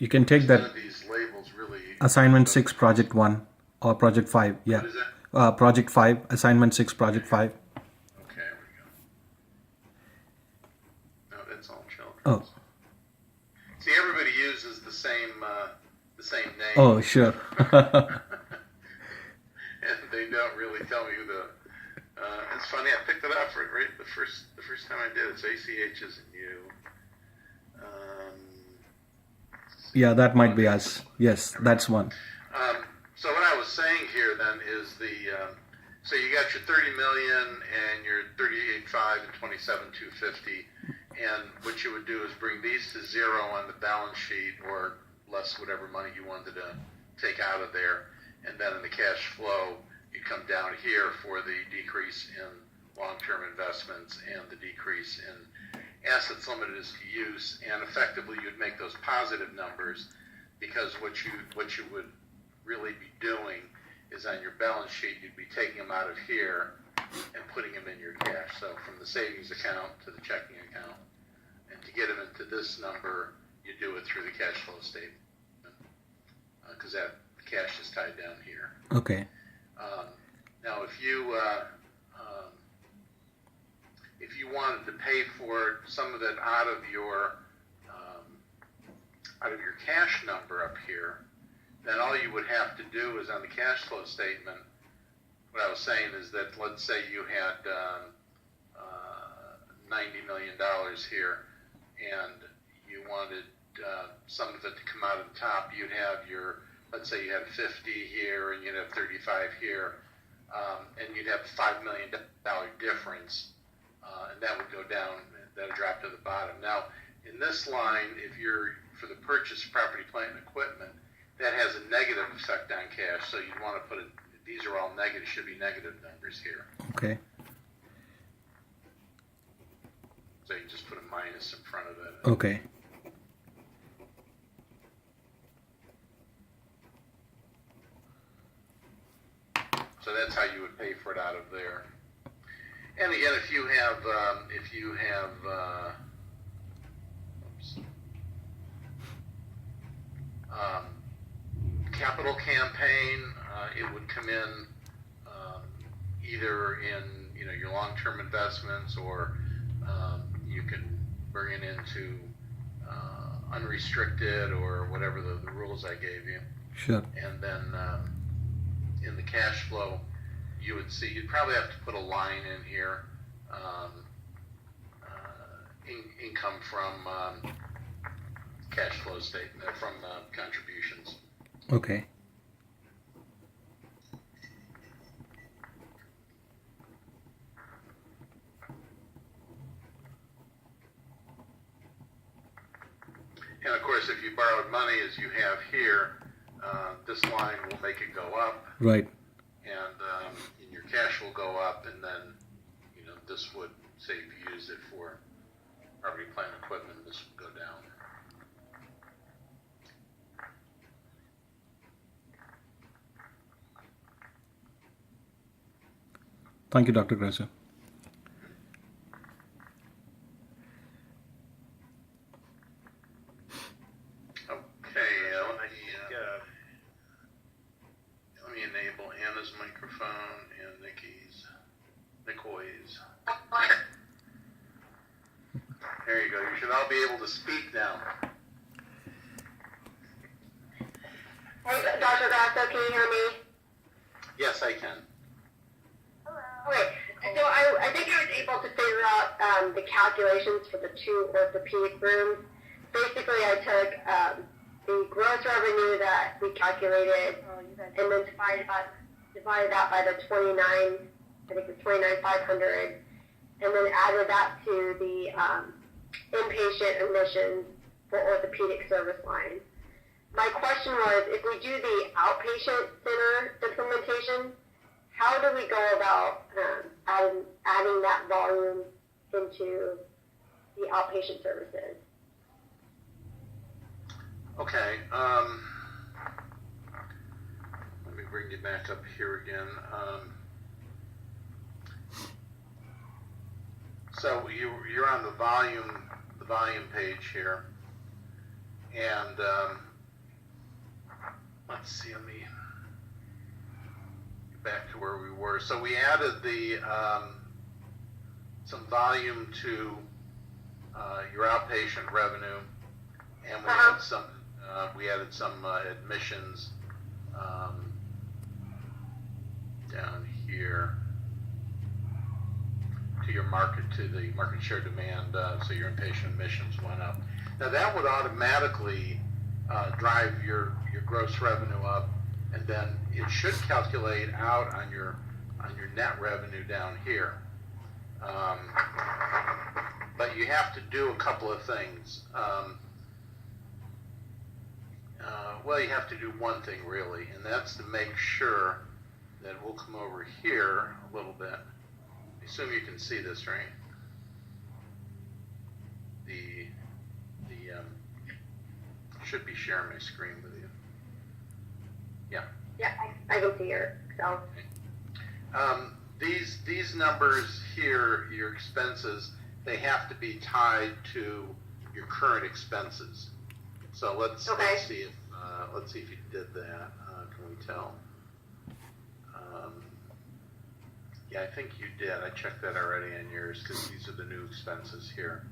You can take None that of these labels really. assignment 6 project 1 or project 5. Yeah. What is it? Project 5, assignment 6 project 5. Okay, there we go. No, that's all children. Oh. See, everybody uses the same name. Oh, sure. And they don't really tell me who the. It's funny. I picked it up right the first time I did. It's ACHs and U. Yeah, that might be us. Yes, that's one. So what I was saying here then is so you got your 30 million and your 38.5 and 27.250, and what you would do is bring these to zero on the balance sheet, or less whatever money you wanted to take out of there, and then in the cash flow you come down here for the decrease in long-term investments and the decrease in assets limited as to use, and effectively you'd make those positive numbers, because what you would really be doing is on your balance sheet you'd be taking them out of here and putting them in your cash. So from the savings account to the checking account, and to get them into this number you do it through the cash flow statement, because that cash is tied down here. Okay. Now if you wanted to pay for some of it out of your cash number up here, then all you would have to do is on the cash flow statement, what I was saying is that let's say you had $90 million here, and you wanted some of it to come out of the top. You'd have let's say you had 50 here, and you'd have 35 here, and you'd have $5 million difference. And that would go down, that would drop to the bottom. Now, in this line, if you're for the purchase of property, plant, and equipment, that has a negative effect on cash, so you'd want to put it, these are all negative, should be negative numbers here. Okay. So you just put a minus in front of it. Okay. So that's how you would pay for it out of there. And again, if you have capital campaign, it would come in either in your long-term investments, or you can bring it into unrestricted, or whatever the rules I gave you. Sure. And then in the cash flow, you would see, you'd probably have to put a line in here, income from cash flow statement, from contributions. Okay. And of course, if you borrowed money, as you have here, this line will make it go up. Right. And your cash will go up, and then this would, say if you use it for property, plant, equipment, this would go down. Thank you, Dr. Grasso. Okay, let me enable Anna's microphone and Nicoy's. There you go. You should all be able to speak now. Hey, Dr. Grasso, can you hear me? Yes, I can. Okay, so I think I was able to figure out the calculations for the 2 orthopedic rooms. Basically, I took the gross revenue that we calculated, and then divided that by the 29, I think it's 29,500, and then added that to the inpatient admissions for orthopedic service line. My question was, if we do the outpatient center implementation, how do we go about adding that volume into the outpatient services? Okay. Let me bring you back up here again. So you're on the volume page here, and let's see, let me get back to where we were. So we added the some volume to your outpatient revenue, and we added some admissions down here to the market share demand. So your inpatient admissions went up. Now that would automatically drive your gross revenue up, and then it should calculate out on your net revenue down here. But you have to do a couple of things. Well, you have to do one thing really, and that's to make sure that we'll come over here a little bit. I assume you can see this, right? Should be sharing my screen with you. Yeah. Yeah, I can see your Excel. These numbers here, your expenses, they have to be tied to your current expenses. So let's see if you did that. Can we tell? Yeah, I think you did. I checked that already on yours because these are the new expenses here.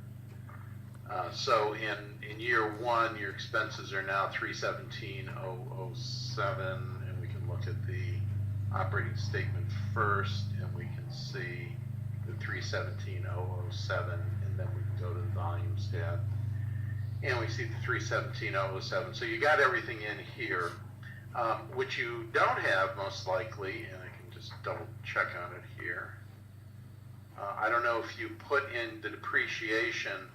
So in year one, your expenses are now $317,007, and we can look at the operating statement first, and we can see the $317,007, and then we can go to the volumes tab, and we see the $317,007. So you got everything in here. What you don't have most likely, and I can just double check on it here. I don't know if you put in the depreciation.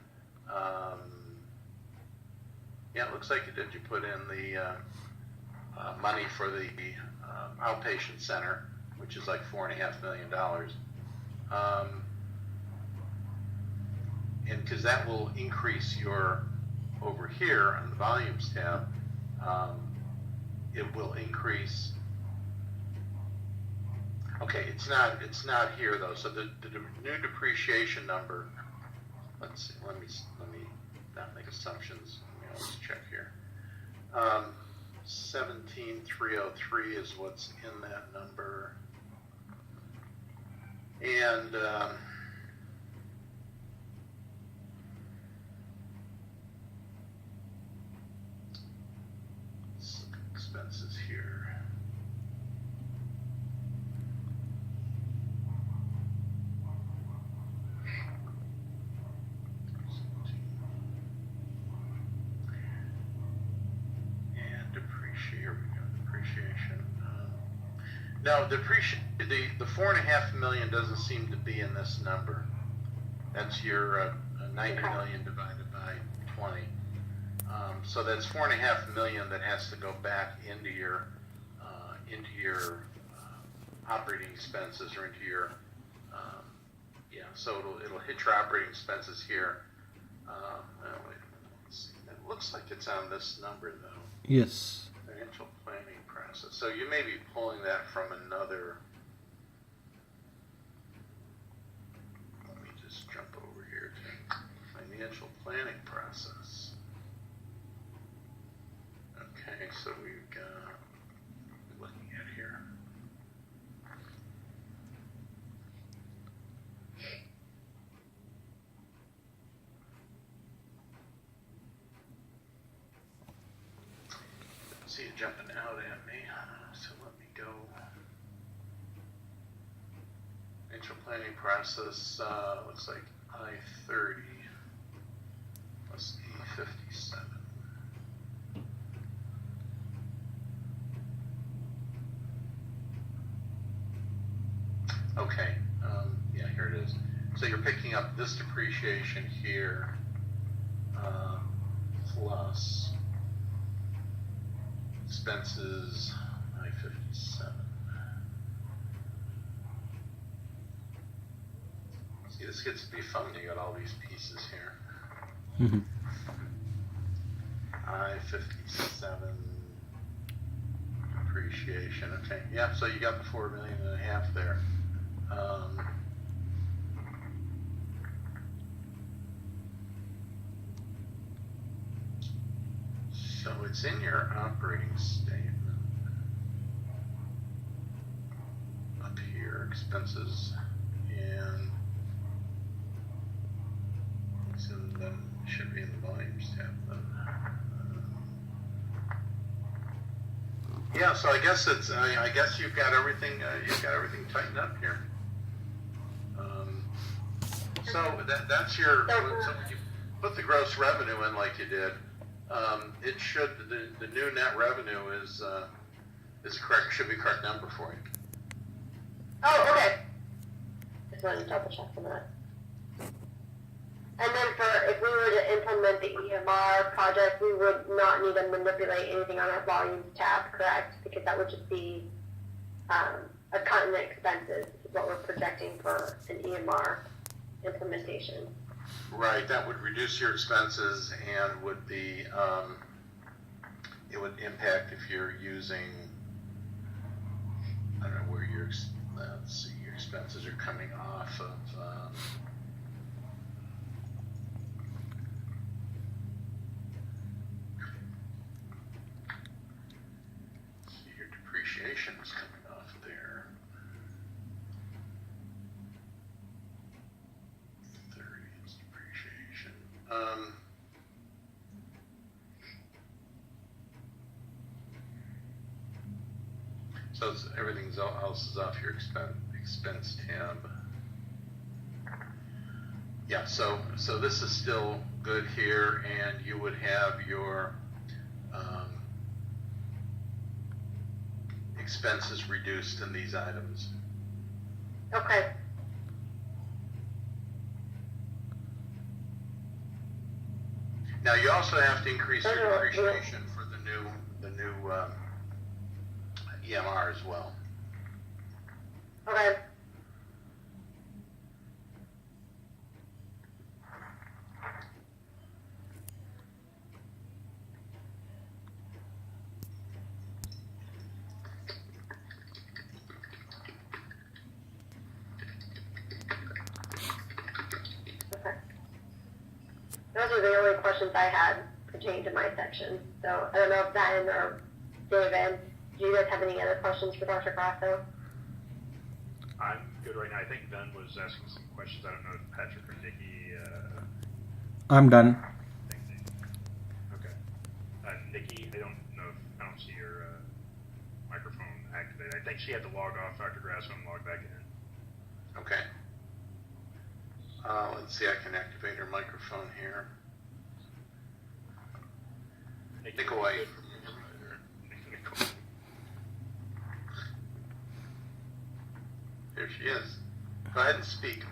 Yeah, it looks like you did. You put in the money for the outpatient center, which is like $4.5 million. And because that will increase your, over here on the volumes tab, it will increase. Okay, it's not here though. So the new depreciation number. Let's see. Let me not make assumptions. Let me always check here. 17,303 is what's in that number, and some expenses here. No, the $4.5 million doesn't seem to be in this number. That's your 90 million divided by 20. So that's $4.5 million that has to go back into your operating expenses, or into your So it'll hit your operating expenses here. Wait, let's see. It looks like it's on this number though. Yes. Financial planning process. So you may be pulling that from another. Let me just jump over here to financial planning process. Okay, so we've got, looking at here. See it jumping out at me, so let me go. Financial planning process looks like I-30 plus E-57. Okay, yeah, here it is. So you're picking up this depreciation here plus expenses, I-57. See, this gets to be fun. You got all these pieces here. Mm-hmm. I-57 depreciation. Okay, yeah. So you got the $4.5 million there. So it's in your operating statement. expenses, and so then it should be in the volumes tab. Yeah, so I guess it's. I guess you've got everything. You've got everything tightened up here. So that's your. So when you put the gross revenue in like you did, it should the new net revenue is correct. Should be correct number for you. Oh, okay. Just wanted to double check on that. And then if we were to implement the EMR project, we would not need to manipulate anything on our volumes tab, correct? Because that would just be a cut in the expenses, is what we're projecting for an EMR implementation. Right, that would reduce your expenses and would be, it would impact if you're using, I don't know where your, let's see, your expenses are coming off of, your depreciation is coming off there. 30 is depreciation. So everything else is off your expense tab. Yeah, so this is still good here, and you would have your expenses reduced in these items. Okay. Now you also have to increase your depreciation for the new EMR as well. Okay. Those are the only questions I had pertaining to my section. So I don't know if Ben or David, do you guys have any other questions for Dr. Grasso? I'm good right now. I think Ben was asking some questions. I don't know if Patrick or Nikki. I'm done. Okay. Nikki, I don't know if I don't see your microphone activated. I think she had to log off Dr. Grasso and log back in. Okay. Let's see, I can activate her microphone here. Nick away. Here she is. Go ahead and speak.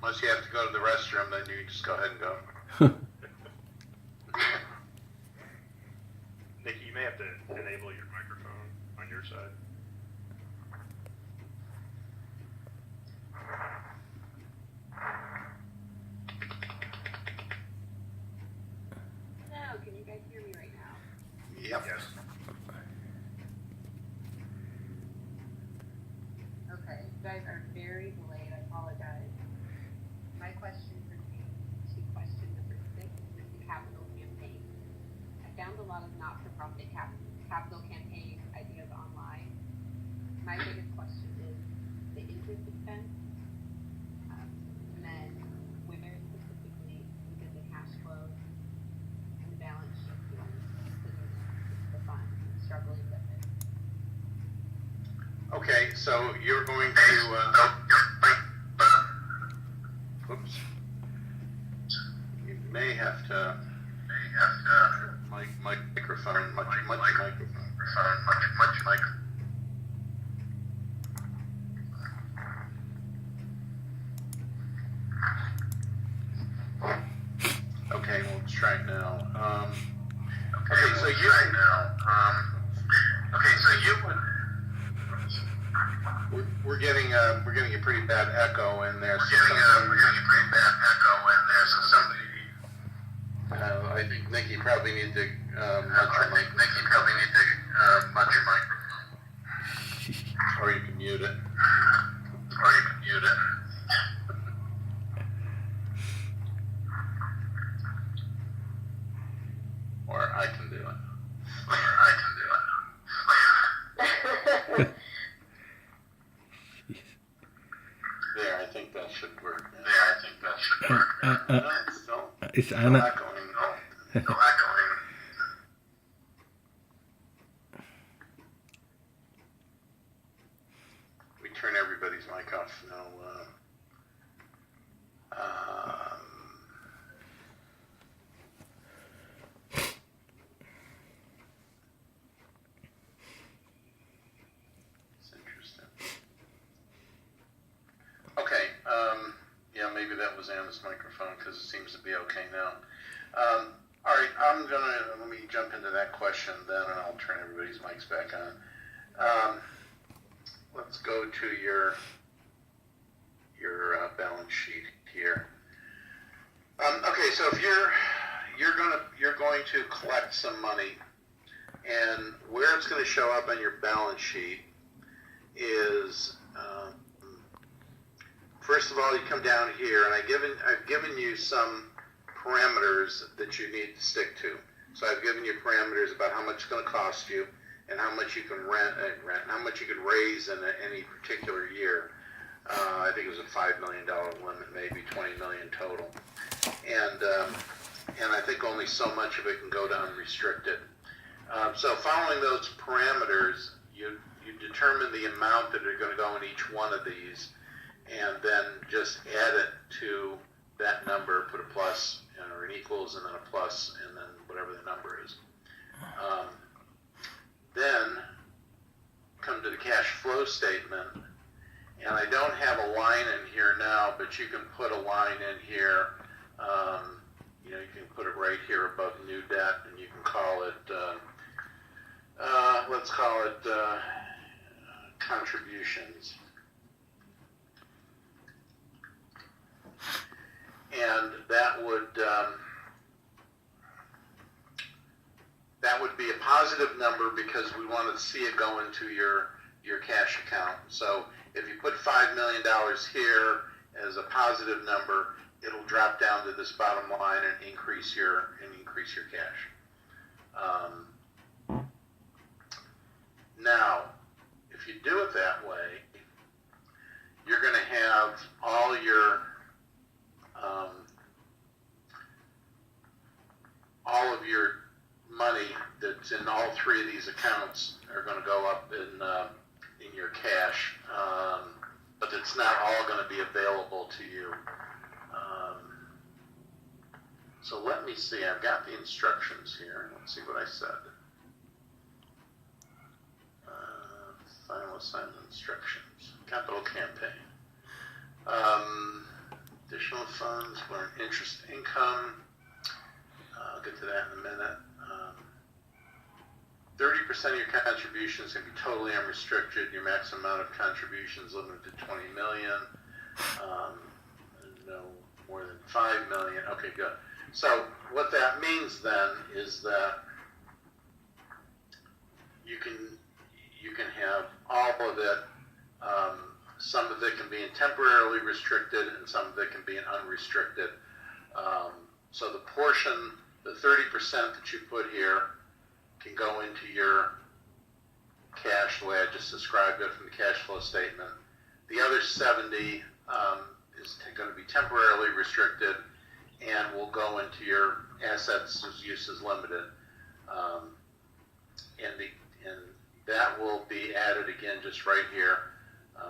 Unless you have to go to the restroom, then you just go ahead and go. Nikki, you may have to enable your microphone on your side. Hello, can you guys hear me right now? Yep. Yes. Okay, you guys are very delayed, I apologize. My question pertains to question number 6, with the capital campaign. I found a lot of not-for-profit capital campaign ideas online. My biggest question is the interest expense, and then where specifically within the cash flow and the balance sheet do you consider the fund struggling with it. Okay, so you're going to, oops. You may have to, microphone, much microphone. Okay, we'll try it now. Okay, so you we're getting a pretty bad echo in there. I think Nikki probably needs to mute your microphone. Or you can mute it. Or I can do it. think that should work. Yeah, I think that should work. No, it's still, It's still Anna. echoing. No, still echoing. We turn everybody's mic off now. It's interesting. Okay, yeah, maybe that was Anna's microphone because it seems to be okay now. All right, let me jump into that question then, and I'll turn everybody's mics back on. Let's go to your balance sheet here. Okay, so if you're going to collect some money, and where it's going to show up on your balance sheet is first of all, you come down here, and I've given you some parameters that you need to stick to. So I've given you parameters about how much it's going to cost you, and how much you can rent, how much you can raise in any particular year. I think it was a $5 million limit, maybe 20 million total, and I think only so much of it can go to unrestricted. So following those parameters, you determine the amount that are going to go in each one of these, and then just add it to that number, put a plus or an equals, and then a plus, and then whatever the number is. Then come to the cash flow statement, and I don't have a line in here now, but you can put a line in here. You can put it right here above new debt, and you can call it, let's call it contributions. And that would be a positive number because we want to see it go into your cash account. So if you put $5 million here as a positive number, it'll drop down to this bottom line and increase your cash. Now, if you do it that way, you're going to have all of your money that's in all three of these accounts are going to go up in your cash, but it's not all going to be available to you. So let me see. I've got the instructions here. Let's see what I said. Final assignment instructions. Capital campaign. Additional funds, learn interest income. I'll get to that in a minute. 30% of your contributions can be totally unrestricted. Your maximum amount of contributions limited to 20 million. No more than 5 million. Okay, good. So what that means then is that you can have all of it. Some of it can be in temporarily restricted, and some of it can be in unrestricted. So the portion, the 30% that you put here, can go into your cash the way I just described it from the cash flow statement. The other 70 is going to be temporarily restricted and will go into your assets as uses limited. And that will be added again just right here.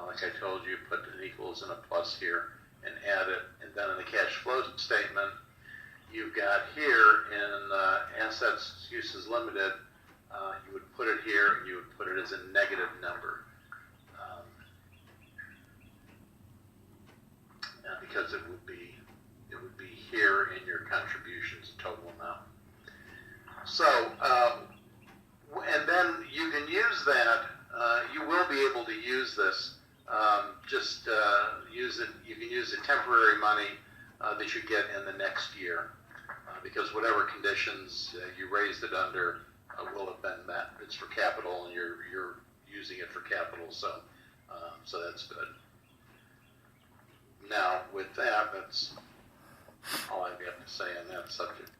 Like I told you, put an equals and a plus here and add it. And then in the cash flow statement, you've got here in assets uses limited, you would put it here and you would put it as a negative number. Because it would be here in your contributions total amount. So, and then you can use that, you will be able to use this, use it, you can use the temporary money that you get in the next year, because whatever conditions you raised it under will have been met. It's for capital, and you're using it for capital, so that's good. Now, with that, that's all I've got to say on that subject.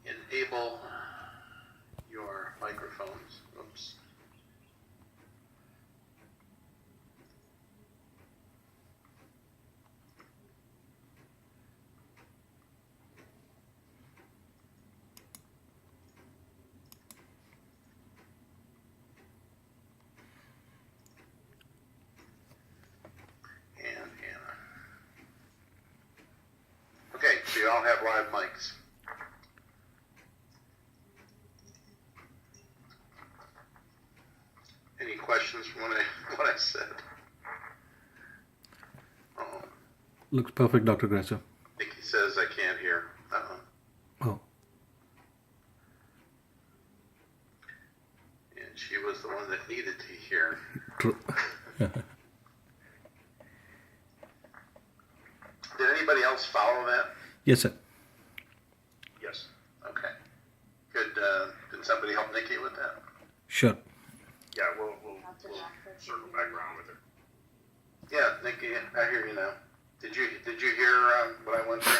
Enable your microphones. Oops. you all have live mics. Any questions from what I said? Oh, Looks perfect, Dr. Grasso. Nikki says I can't hear. Oh, And she was the one that needed to hear. true. Did anybody else follow that? Yes, sir. Yes. Okay. Could somebody help Nikki with that? Sure. Yeah, we'll circle back around with her. Yeah, Nikki, I hear you now. Did you hear what I went through?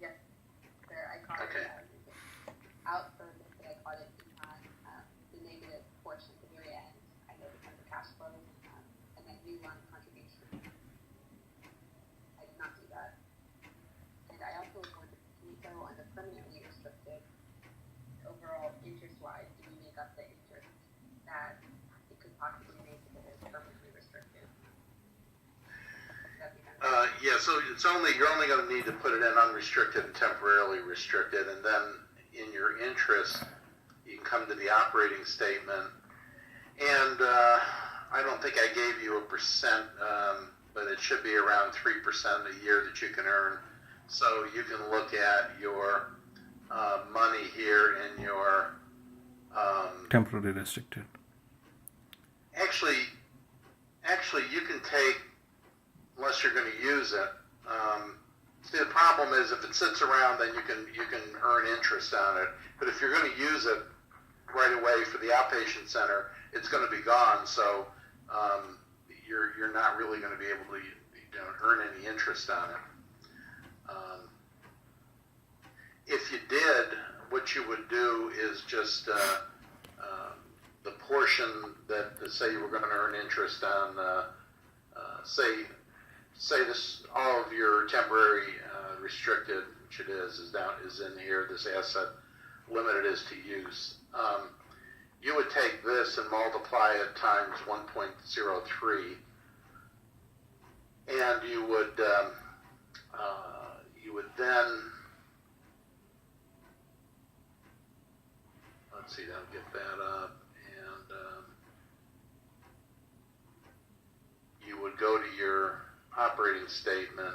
Yes, sir, I caught Okay. it. Out for this, I caught it on the negative portion at the very end. I know the kind of cash flow and that new line contribution. I did not do that. And I also was going to see so on the permanently restricted, overall interest-wise, do we make up the interest that it could possibly make if it is permanently restricted? That'd be kind of Yeah, so you're only going to need to put it in unrestricted and temporarily restricted, and then in your interest, you can come to the operating statement. And I don't think I gave you a percent, but it should be around 3% a year that you can earn. So you can look at your money here in your Temporarily restricted. actually you can take, unless you're going to use it. See, the problem is if it sits around, then you can earn interest on it. But if you're going to use it right away for the outpatient center, it's going to be gone. So you're not really going to be able to earn any interest on it. If you did, what you would do is just the portion that say you were going to earn interest on, say this, all of your temporary restricted, which it is in here. This asset limited is to use. You would take this and multiply it times 1.03, and you would then, let's see, I'll get that up, and you would go to your operating statement,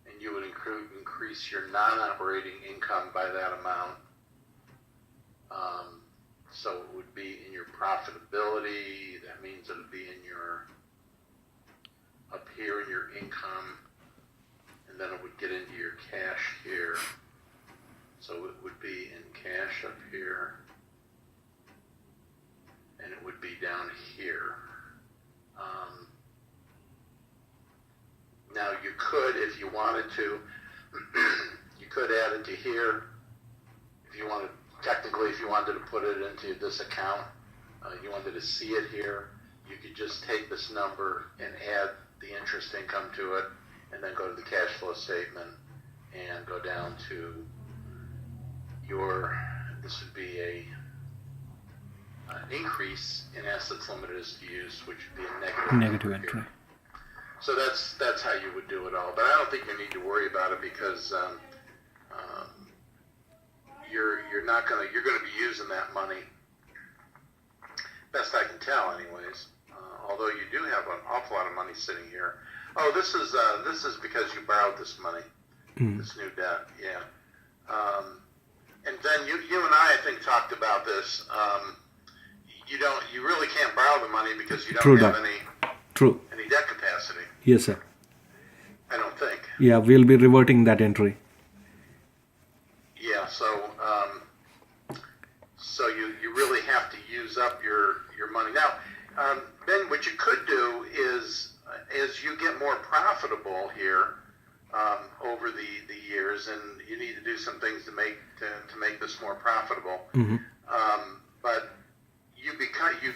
and you would increase your non-operating income by that amount. So it would be in your profitability. That means it would be in your, up here in your income, and then it would get into your cash here. So it would be in cash up here, and it would be down here. Now you could, if you wanted to, you could add it to here. If you wanted, technically, if you wanted to put it into this account, you wanted to see it here, you could just take this number and add the interest income to it, and then go to the cash flow statement and go down to your, this would be an increase in assets limited as to use, which would be a negative Negative number entry. here. So that's how you would do it all. But I don't think you need to worry about it because you're going to be using that money. Best I can tell, anyways. Although you do have an awful lot of money sitting here. Oh, this is because you borrowed this money, this new debt. Yeah. And then you and I think talked about this. You really can't borrow the money because you don't True have that. any debt capacity. Yes, sir. I don't think. Yeah, we'll be reverting that entry. Yeah, so you really have to use up your money. Now, Ben, what you could do is as you get more profitable here over the years, and you need to do some things to make this more profitable. But you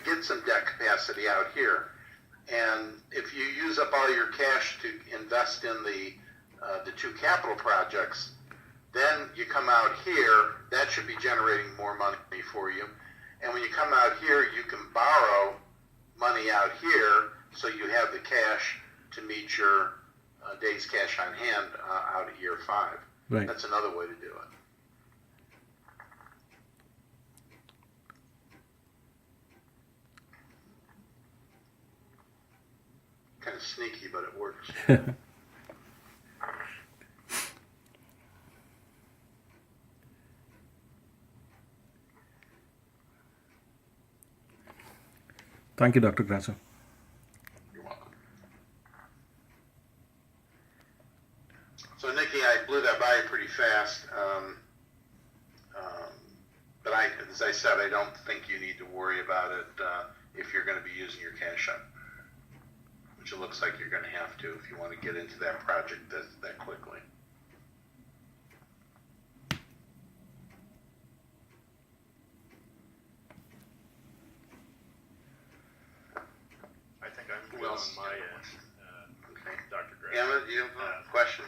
get some debt capacity out here, and if you use up all your cash to invest in the two capital projects, then you come out here, that should be generating more money for you. And when you come out here, you can borrow money out here, so you have the cash to meet your days cash on hand out at year 5. Right. That's another way to do it. Kind of sneaky, but it works. Thank you, Dr. Grasso. You're welcome. So, Nikki, I blew that by you pretty fast. But as I said, I don't think you need to worry about it if you're going to be using your cash up, which it looks like you're going to have to if you want to get into that project that quickly. I think I'm Who good on else? my end, Okay. Dr. Grasso. Emma, do you have a question?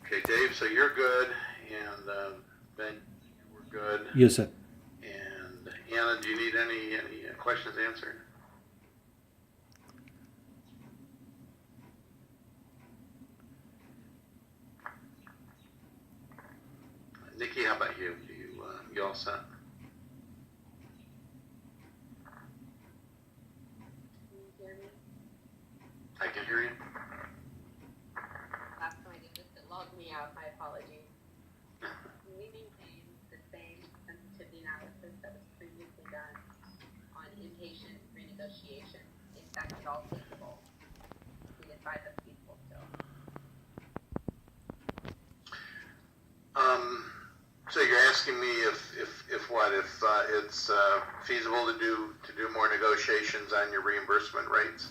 Okay, Dave, so you're good, and Ben, we're good. Yes, sir. And Anna, do you need any questions answered? Nikki, how about you? You all set? Can you hear me? I can hear you. Last time I did this, it logged me out. My apologies. We maintain the same sensitivity analysis that was previously done on inpatient renegotiation. Is that at all feasible? We advise that's feasible still. So you're asking me if it's feasible to do more negotiations on your reimbursement rates?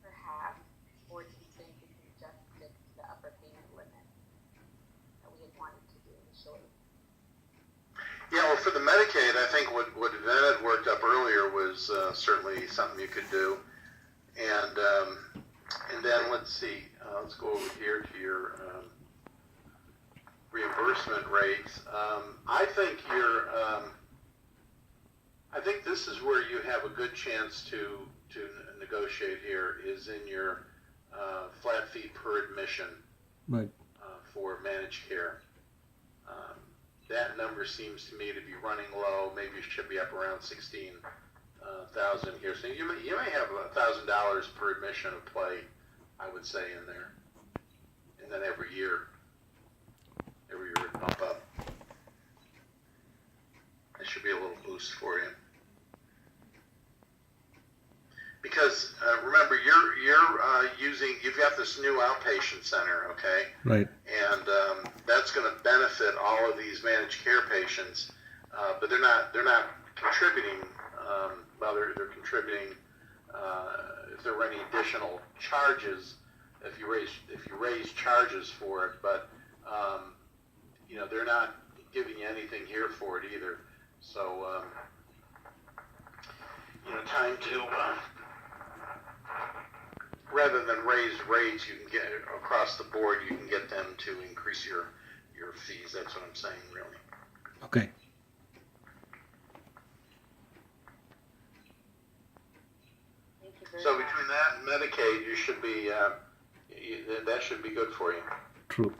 Perhaps, or do you think we can just stick to the upper payment limit that we had wanted to do initially? Yeah, well, for the Medicaid, I think what Ven had worked up earlier was certainly something you could do. And then let's see, let's go over here to your reimbursement rates. I think this is where you have a good chance to negotiate here is in your flat fee per admission Right. for managed care. That number seems to me to be running low. Maybe it should be up around 16,000 here. So you may have $1,000 per admission of play, I would say, in there. And then every year it bump up. That should be a little boost for you. Because remember, you've got this new outpatient center, okay? Right. And that's going to benefit all of these managed care patients, but they're not contributing. They're contributing if there were any additional charges, if you raise charges for it, but they're not giving you anything here for it either. So time to rather than raise rates, you can get across the board. You can get them to increase your fees. That's what I'm saying, really. Okay. Thank you very So much. between that and Medicaid, you should be that should be good for you. True.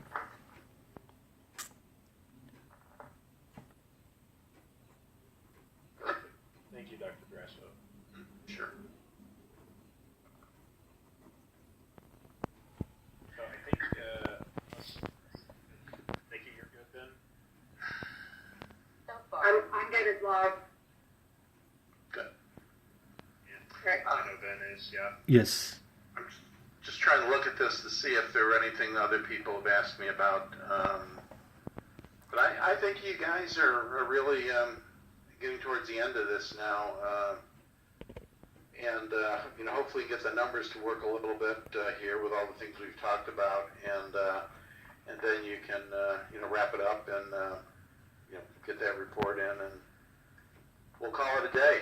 Thank you, Dr. Grasso. Sure. So I think, Nikki, you're good then? So far, I'm good as well. Good. Correct. I know Ben is, yeah. Yes. I'm just trying to look at this to see if there were anything other people have asked me about. But I think you guys are really getting towards the end of this now. And hopefully get the numbers to work a little bit here with all the things we've talked about. And then you can, wrap it up and, get that report in and we'll call it a day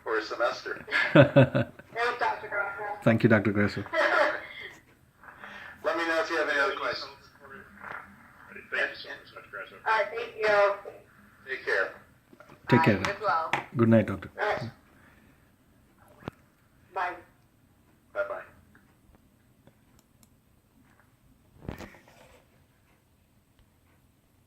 or a semester. Thanks, Dr. Grasso. Thank you, Dr. Grasso. Let me know if you have any other questions. Thank you so much, Dr. Grasso. Thank you. Take care. Take Bye, care. you as well. Good night, doctor. All right.